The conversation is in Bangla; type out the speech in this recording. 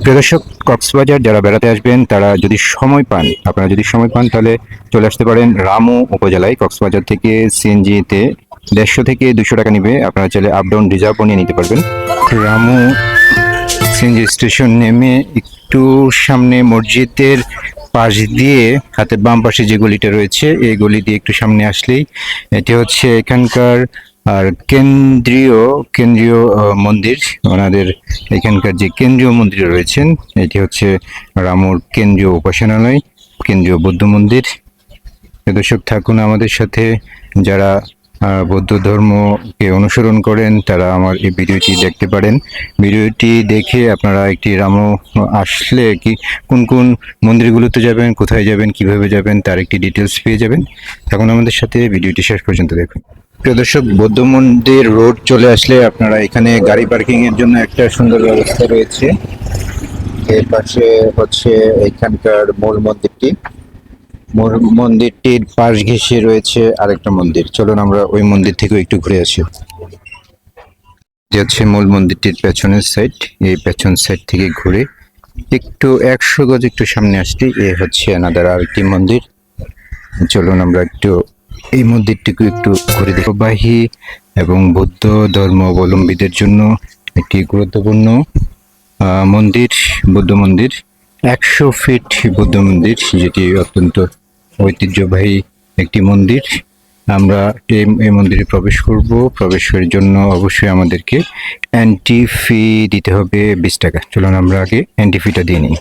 প্রিয় দর্শক, কক্সবাজার যারা বেড়াতে আসবেন তারা যদি সময় পান, আপনারা যদি সময় পান তাহলে চলে আসতে পারেন রামু উপজেলায়। কক্সবাজার থেকে সিএনজিতে 150 থেকে 200 টাকা নিবে। আপনারা চাইলে আপ ডাউন রিজার্ভও নিয়ে নিতে পারবেন। রামু সিএনজি স্টেশন নেমে একটু সামনে মসজিদের পাশ দিয়ে হাতের বাম পাশে যে গলিটা রয়েছে এই গলি দিয়ে একটু সামনে আসলেই এটি হচ্ছে এখানকার আর কেন্দ্রীয় কেন্দ্রীয় মন্দির। ওনাদের এখানকার যে কেন্দ্রীয় মন্দির রয়েছেন এটি হচ্ছে রামুর কেন্দ্রীয় উপাসনালয়, কেন্দ্রীয় বৌদ্ধ মন্দির। দর্শক, থাকুন আমাদের সাথে। যারা বৌদ্ধ ধর্মকে অনুসরণ করেন তারা আমার এই ভিডিওটি দেখতে পারেন। ভিডিওটি দেখে আপনারা একটি রামু আসলে কি কোন কোন মন্দিরগুলোতে যাবেন, কোথায় যাবেন, কিভাবে যাবেন তার একটি ডিটেলস পেয়ে যাবেন। থাকুন আমাদের সাথে, ভিডিওটি শেষ পর্যন্ত দেখুন। প্রিয় দর্শক, বৌদ্ধ মন্দির রোড চলে আসলে আপনারা এখানে গাড়ি পার্কিং এর জন্য একটা সুন্দর ব্যবস্থা রয়েছে। এর পাশে হচ্ছে এখানকার মূল মন্দিরটি। মন্দিরটির পাশ ঘেঁষে রয়েছে আরেকটা মন্দির। চলুন আমরা ওই মন্দির থেকে একটু ঘুরে আসি। যে হচ্ছে মূল মন্দিরটির পেছনের সাইড। এই পেছন সাইড থেকে ঘুরে একটু 100 গজ একটু সামনে আসছি, এ হচ্ছে আনাদার আরেকটি মন্দির। চলুন আমরা একটু এই মন্দিরটিকে একটু ঘুরে দেখি। বাহী এবং বৌদ্ধ ধর্মাবলম্বীদের জন্য একটি গুরুত্বপূর্ণ মন্দির, বৌদ্ধ মন্দির। 100 ফিট বৌদ্ধ মন্দির, যেটি অত্যন্ত ঐতিহ্যবাহী একটি মন্দির। আমরা এই মন্দিরে প্রবেশ করব। প্রবেশের জন্য অবশ্যই আমাদেরকে এন্ট্রি ফি দিতে হবে 20 টাকা। চলুন আমরা আগে এন্ট্রি ফিটা দিয়ে নিই।